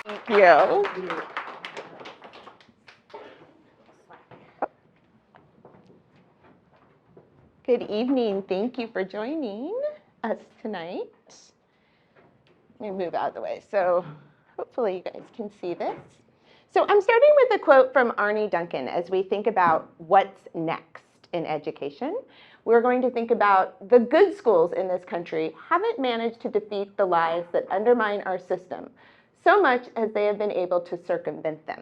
Thank you. Good evening. Thank you for joining us tonight. Let me move out of the way so hopefully you guys can see this. So I'm starting with a quote from Arne Duncan as we think about what's next in education. We're going to think about the good schools in this country haven't managed to defeat the lies that undermine our system so much as they have been able to circumvent them.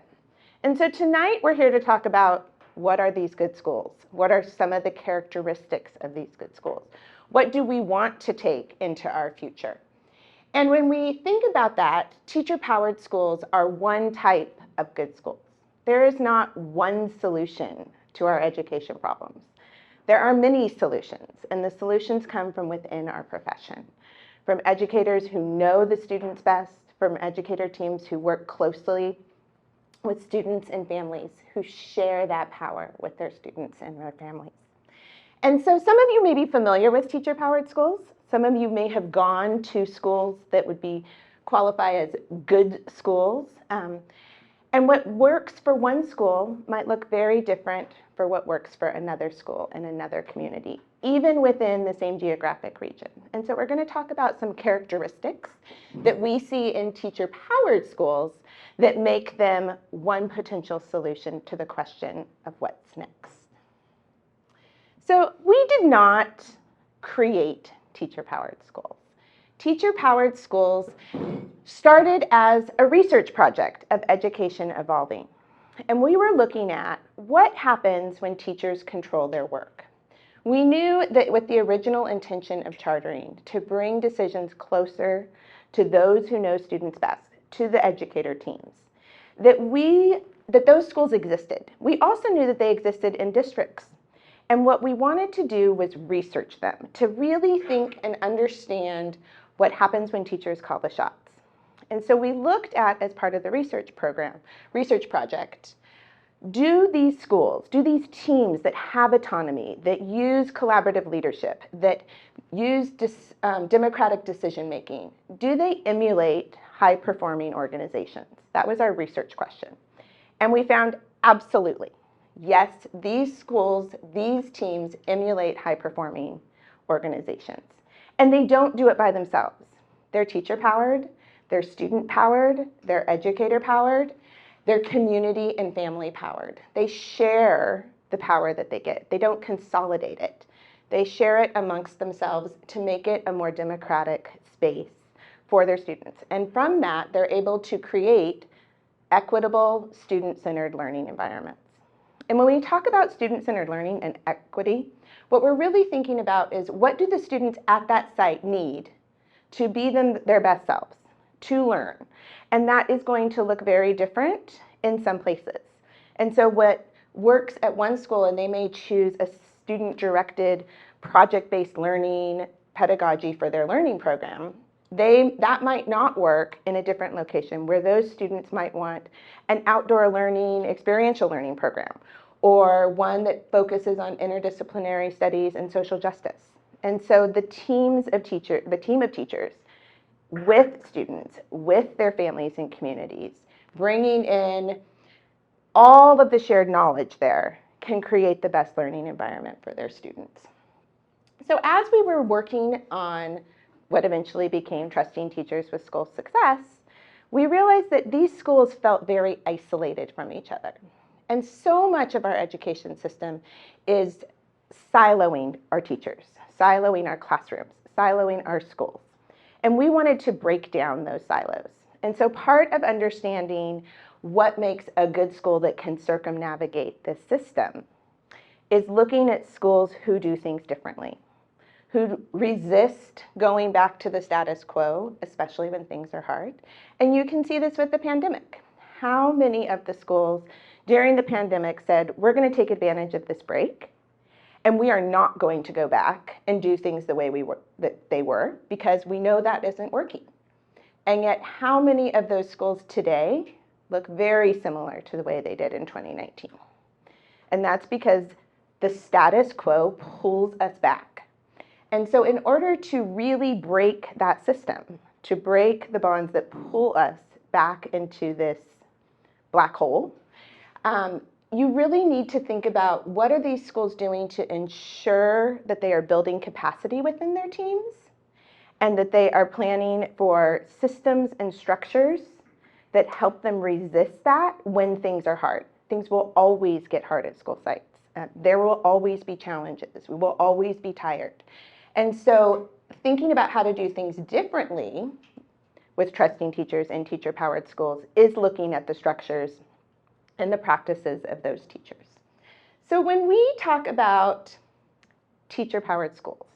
And so tonight we're here to talk about what are these good schools? What are some of the characteristics of these good schools? What do we want to take into our future? And when we think about that, teacher-powered schools are one type of good schools. There is not one solution to our education problems. There are many solutions, and the solutions come from within our profession, from educators who know the students best, from educator teams who work closely with students and families who share that power with their students and their families. And so some of you may be familiar with teacher-powered schools. Some of you may have gone to schools that would be qualify as good schools. And what works for one school might look very different for what works for another school in another community, even within the same geographic region. And so we're going to talk about some characteristics that we see in teacher-powered schools that make them one potential solution to the question of what's next. So we did not create teacher-powered schools. Teacher-powered schools started as a research project of education evolving. And we were looking at what happens when teachers control their work. We knew that with the original intention of chartering, to bring decisions closer to those who know students best, to the educator teams, that those schools existed. We also knew that they existed in districts. And what we wanted to do was research them, to really think and understand what happens when teachers call the shots. And so we looked at, as part of the research project, do these schools, do these teams that have autonomy, that use collaborative leadership, that use democratic decision-making, do they emulate high-performing organizations? That was our research question. And we found absolutely. Yes, these schools, these teams emulate high-performing organizations. And they don't do it by themselves. They're teacher-powered, they're student-powered, they're educator-powered, they're community and family-powered. They share the power that they get. They don't consolidate it. They share it amongst themselves to make it a more democratic space for their students. And from that, they're able to create equitable, student-centered learning environments. And when we talk about student-centered learning and equity, what we're really thinking about is what do the students at that site need to be their best selves, to learn. And that is going to look very different in some places. And so what works at one school, and they may choose a student-directed project-based learning pedagogy for their learning program, that might not work in a different location where those students might want an outdoor learning, experiential learning program, or one that focuses on interdisciplinary studies and social justice. And so the team of teachers with students, with their families and communities, bringing in all of the shared knowledge there can create the best learning environment for their students. So as we were working on what eventually became Trusting Teachers with School Success, we realized that these schools felt very isolated from each other. And so much of our education system is siloing our teachers, siloing our classrooms, siloing our schools. And we wanted to break down those silos. And so part of understanding what makes a good school that can circumnavigate this system is looking at schools who do things differently, who resist going back to the status quo, especially when things are hard. And you can see this with the pandemic. How many of the schools during the pandemic said, we're going to take advantage of this break, and we are not going to go back and do things the way they were, because we know that isn't working. And yet, how many of those schools today look very similar to the way they did in 2019? And that's because the status quo pulls us back. And so in order to really break that system, to break the bonds that pull us back into this black hole, you really need to think about what are these schools doing to ensure that they are building capacity within their teams and that they are planning for systems and structures that help them resist that when things are hard. Things will always get hard at school sites. There will always be challenges. We will always be tired. And so thinking about how to do things differently with trusting teachers and teacher-powered schools is looking at the structures and the practices of those teachers. So when we talk about teacher-powered schools,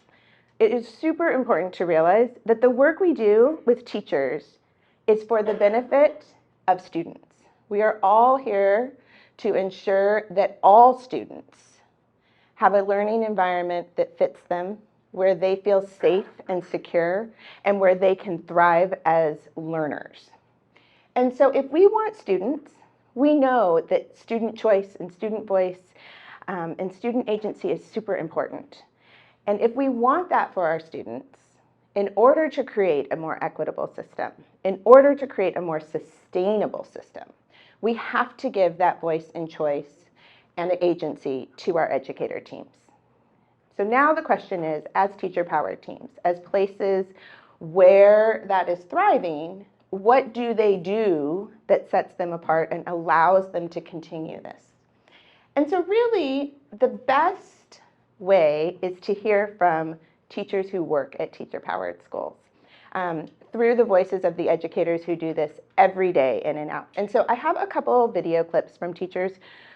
it is super important to realize that the work we do with teachers is for the benefit of students. We are all here to ensure that all students have a learning environment that fits them, where they feel safe and secure, and where they can thrive as learners. And so if we want students, we know that student choice and student voice and student agency is super important. And if we want that for our students, in order to create a more equitable system, in order to create a more sustainable system, we have to give that voice and choice and agency to our educator teams. So now the question is, as teacher-powered teams, as places where that is thriving, what do they do that sets them apart and allows them to continue this? And so really, the best way is to hear from teachers who work at teacher-powered schools through the voices of the educators who do this every day in and out. And so I have a couple video clips from teachers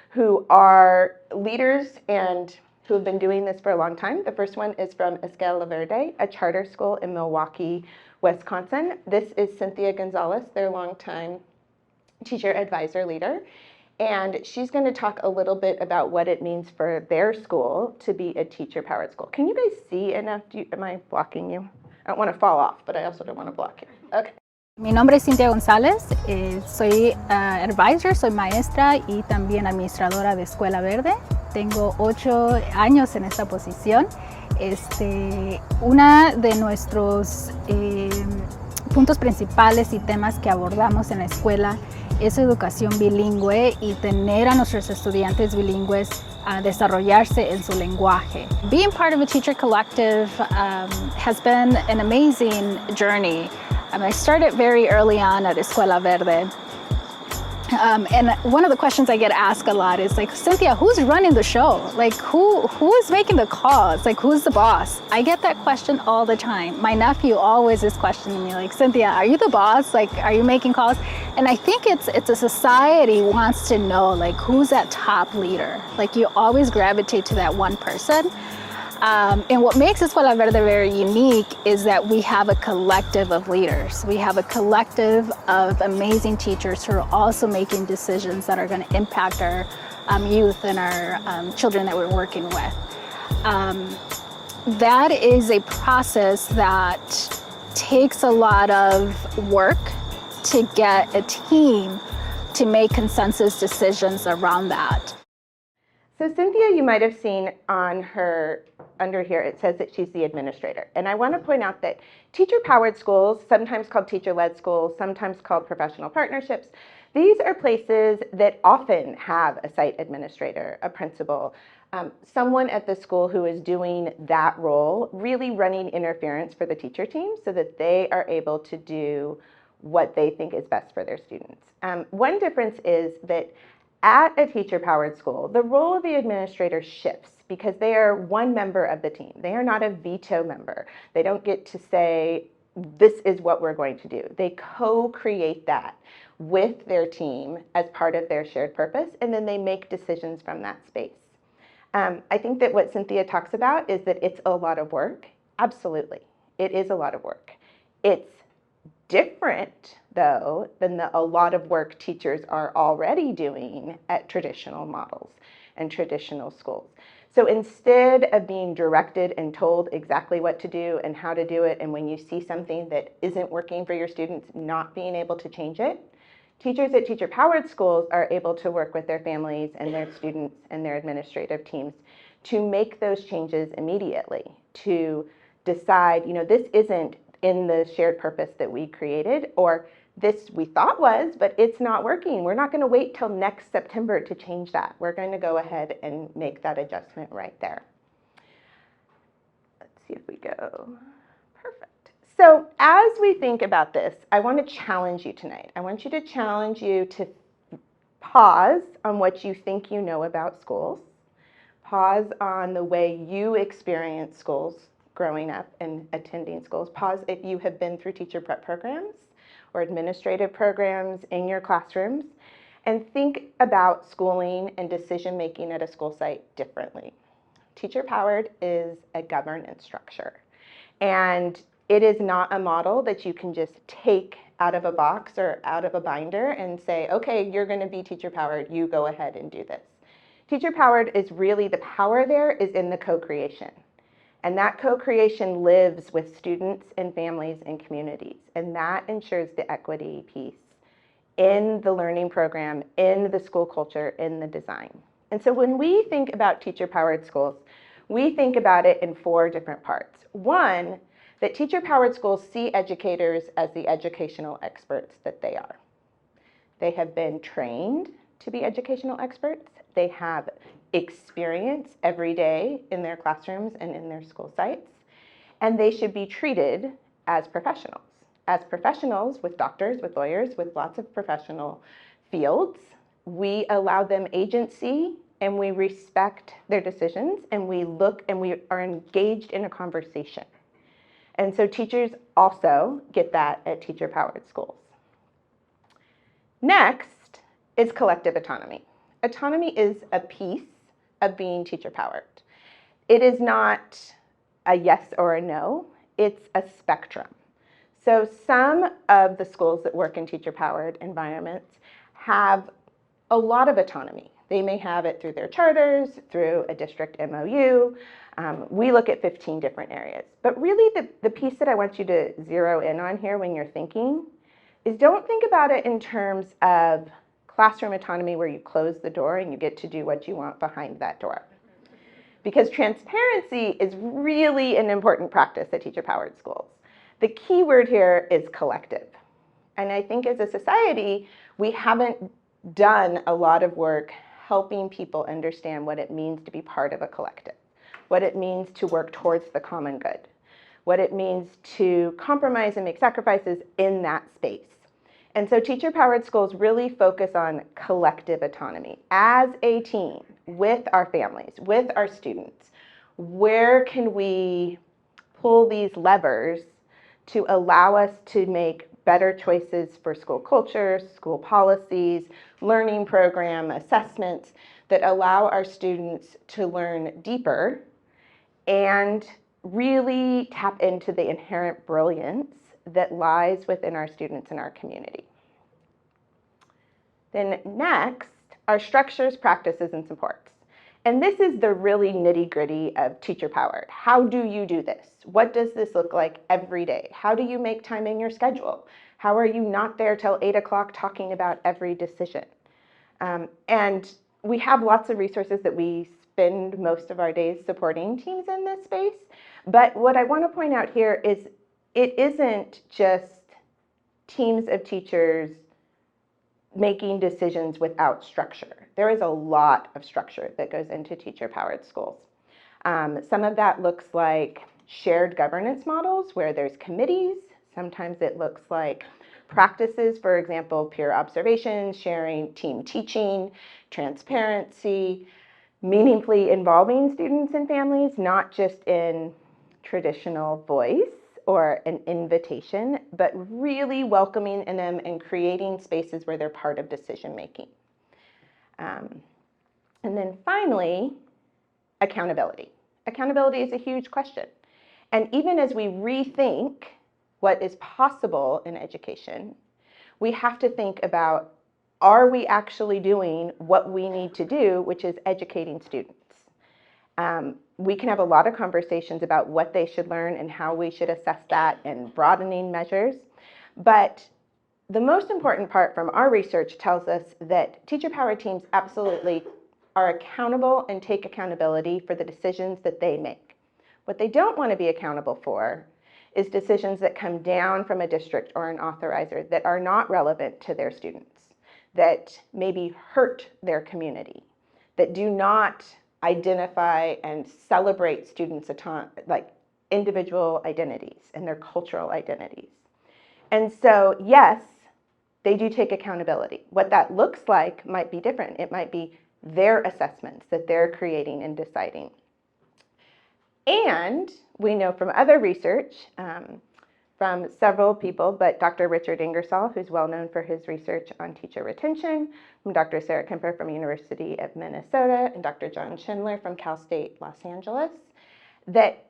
who are leaders and who have been doing this for a long time. The first one is from Escuela Verde, a charter school in Milwaukee, Wisconsin. This is Cynthia Gonzalez, their longtime teacher advisor leader. And she's going to talk a little bit about what it means for their school to be a teacher-powered school. Can you guys see enough? Am I blocking you? I don't want to fall off, but I also don't want to block you. Okay. Mi nombre es Cynthia González, soy advisor, soy maestra y también administradora de Escuela Verde. Tengo 8 años en esta posición. Una de nuestros puntos principales y temas que abordamos en la escuela es educación bilingüe y tener a nuestros estudiantes bilingües a desarrollarse en su lenguaje. Being part of a teacher collective has been an amazing journey. I started very early on at Escuela Verde. And one of the questions I get asked a lot is like, Cynthia, who's running the show? Like, who is making the calls? Like, who's the boss? I get that question all the time. My nephew always is questioning me, like, Cynthia, are you the boss? Like, are you making calls? And I think it's a society wants to know, like, who's that top leader? Like, you always gravitate to that one person. And what makes Escuela Verde very unique is that we have a collective of leaders. We have a collective of amazing teachers who are also making decisions that are going to impact our youth and our children that we're working with. That is a process that takes a lot of work to get a team to make consensus decisions around that. So Cynthia, you might have seen on her, under here, it says that she's the administrator. And I want to point out that teacher-powered schools, sometimes called teacher-led schools, sometimes called professional partnerships, these are places that often have a site administrator, a principal, someone at the school who is doing that role, really running interference for the teacher team so that they are able to do what they think is best for their students. One difference is that at a teacher-powered school, the role of the administrator shifts because they are one member of the team. They are not a veto member. They don't get to say, this is what we're going to do. They co-create that with their team as part of their shared purpose, and then they make decisions from that space. I think that what Cynthia talks about is that it's a lot of work. Absolutely, it is a lot of work. It's different, though, than a lot of work teachers are already doing at traditional models and traditional schools. So instead of being directed and told exactly what to do and how to do it, and when you see something that isn't working for your students, not being able to change it, teachers at teacher-powered schools are able to work with their families and their students and their administrative teams to make those changes immediately, to decide, this isn't in the shared purpose that we created, or this we thought was, but it's not working. We're not going to wait till next September to change that. We're going to go ahead and make that adjustment right there. Let's see if we go. Perfect. So as we think about this, I want to challenge you tonight. I want you to pause on what you think you know about schools. Pause on the way you experience schools growing up and attending schools. Pause if you have been through teacher prep programs or administrative programs in your classrooms, and think about schooling and decision making at a school site differently. TeacherPowered is a governance structure, and it is not a model that you can just take out of a box or out of a binder and say, okay, you're going to be TeacherPowered, you go ahead and do this. TeacherPowered is really, the power there is in the co-creation. And that co-creation lives with students and families and communities. And that ensures the equity piece in the learning program, in the school culture, in the design. And so when we think about teacher-powered schools, we think about it in 4 different parts. One, that teacher-powered schools see educators as the educational experts that they are. They have been trained to be educational experts. They have experience every day in their classrooms and in their school sites, and they should be treated as professionals with doctors, with lawyers, with lots of professional fields. We allow them agency, and we respect their decisions, and we look and we are engaged in a conversation. And so teachers also get that at teacher-powered schools. Next is collective autonomy. Autonomy is a piece of being teacher-powered. It is not a yes or a no, it's a spectrum. So some of the schools that work in teacher-powered environments have a lot of autonomy. They may have it through their charters, through a district MOU. We look at 15 different areas. But really the piece that I want you to zero in on here when you're thinking is, don't think about it in terms of classroom autonomy where you close the door and you get to do what you want behind that door. Because transparency is really an important practice at teacher-powered schools. The key word here is collective. And I think as a society, we haven't done a lot of work helping people understand what it means to be part of a collective, what it means to work towards the common good, what it means to compromise and make sacrifices in that space. And so teacher-powered schools really focus on collective autonomy. As a team, with our families, with our students, where can we pull these levers to allow us to make better choices for school culture, school policies, learning program assessments that allow our students to learn deeper and really tap into the inherent brilliance that lies within our students and our community. Then next are structures, practices, and supports. And this is the really nitty-gritty of teacher-powered. How do you do this? What does this look like every day? How do you make time in your schedule? How are you not there till 8 o'clock talking about every decision? And we have lots of resources that we spend most of our days supporting teams in this space. But what I want to point out here is it isn't just teams of teachers making decisions without structure. There is a lot of structure that goes into teacher-powered schools. Some of that looks like shared governance models where there's committees. Sometimes it looks like practices, for example, peer observation, sharing, team teaching, transparency, meaningfully involving students and families, not just in traditional voice or an invitation, but really welcoming in them and creating spaces where they're part of decision making. And then finally, accountability. Accountability is a huge question. And even as we rethink what is possible in education, we have to think about, are we actually doing what we need to do, which is educating students? We can have a lot of conversations about what they should learn and how we should assess that and broadening measures. But the most important part from our research tells us that teacher-powered teams absolutely are accountable and take accountability for the decisions that they make. What they don't want to be accountable for is decisions that come down from a district or an authorizer that are not relevant to their students, that maybe hurt their community, that do not identify and celebrate students' individual identities and their cultural identities. And so, yes, they do take accountability. What that looks like might be different. It might be their assessments that they're creating and deciding. And we know from other research, from several people, but Dr. Richard Ingersoll, who's well known for his research on teacher retention, from Dr. Sarah Kemper from University of Minnesota, and Dr. John Schindler from Cal State Los Angeles, that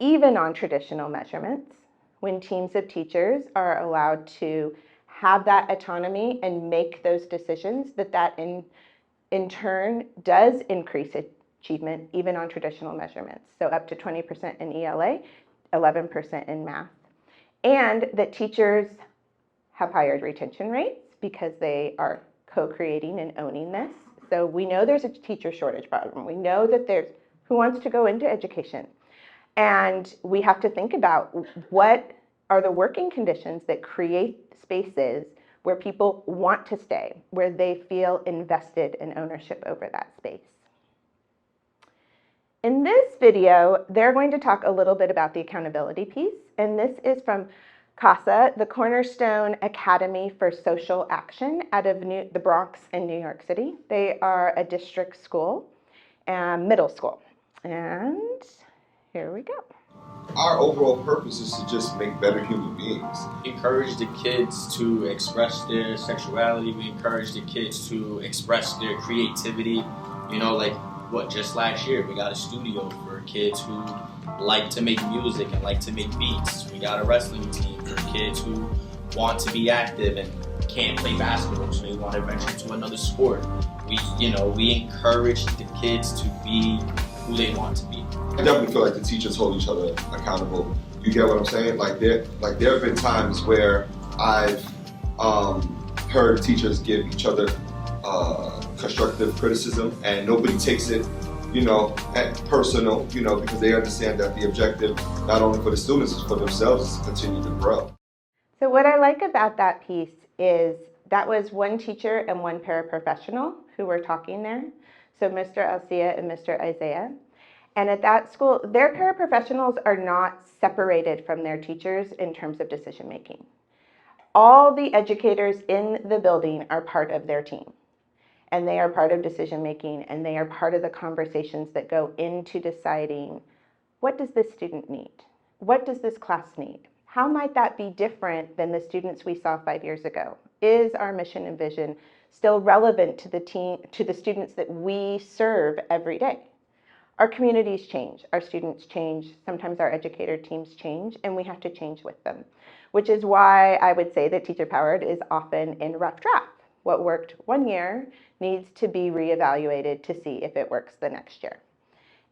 even on traditional measurements, when teams of teachers are allowed to have that autonomy and make those decisions, that in turn does increase achievement even on traditional measurements. So up to 20% in ELA, 11% in math. And that teachers have higher retention rates because they are co-creating and owning this. So we know there's a teacher shortage problem. We know that there's who wants to go into education. And we have to think about what are the working conditions that create spaces where people want to stay, where they feel invested in ownership over that space. In this video, they're going to talk a little bit about the accountability piece, and this is from Casa, the Cornerstone Academy for Social Action out of the Bronx in New York City. They are a district school and middle school. And here we go. Our overall purpose is to just make better human beings. We encourage the kids to express their sexuality. We encourage the kids to express their creativity. You know, like just last year, we got a studio for kids who like to make music and like to make beats. We got a wrestling team for kids who want to be active and can't play basketball, so they want to venture to another sport. We encourage the kids to be who they want to be. I definitely feel like the teachers hold each other accountable. You get what I'm saying? There have been times where I've heard teachers give each other constructive criticism, and nobody takes it, personal, because they understand that the objective, not only for the students, is for themselves, is to continue to grow. So what I like about that piece is that was one teacher and one paraprofessional who were talking there. So Mr. Alcia and Mr. Isaiah. And at that school, their paraprofessionals are not separated from their teachers in terms of decision making. All the educators in the building are part of their team. And they are part of decision making, and they are part of the conversations that go into deciding, what does this student need? What does this class need? How might that be different than the students we saw 5 years ago? Is our mission and vision still relevant to the students that we serve every day? Our communities change, our students change, sometimes our educator teams change, and we have to change with them, which is why I would say that TeacherPowered is often in rough draft. What worked 1 year needs to be reevaluated to see if it works the next year.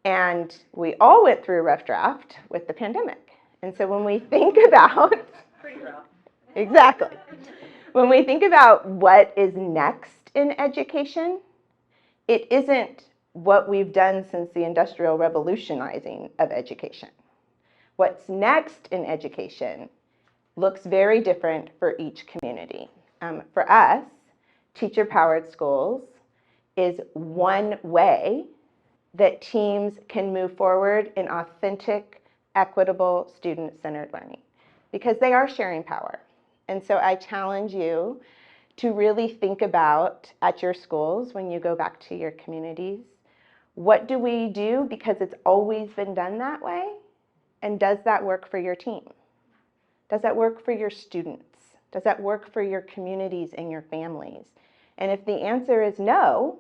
And we all went through a rough draft with the pandemic. And so when we think about, Pretty rough. Exactly. When we think about what is next in education, it isn't what we've done since the industrial revolutionizing of education. What's next in education looks very different for each community. For us, TeacherPowered Schools is one way that teams can move forward in authentic, equitable, student-centered learning, because they are sharing power. And so I challenge you to really think about at your schools, when you go back to your communities, what do we do because it's always been done that way? And does that work for your team? Does that work for your students? Does that work for your communities and your families? And if the answer is no,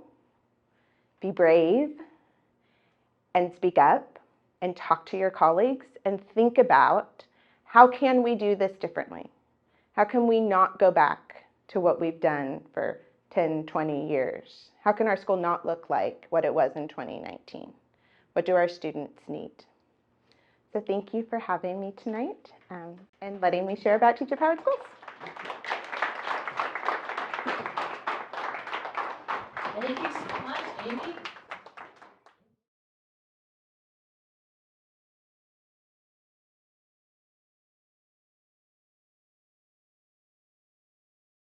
be brave and speak up and talk to your colleagues and think about, how can we do this differently? How can we not go back to what we've done for 10, 20 years? How can our school not look like what it was in 2019? What do our students need? So thank you for having me tonight and letting me share about TeacherPowered Schools.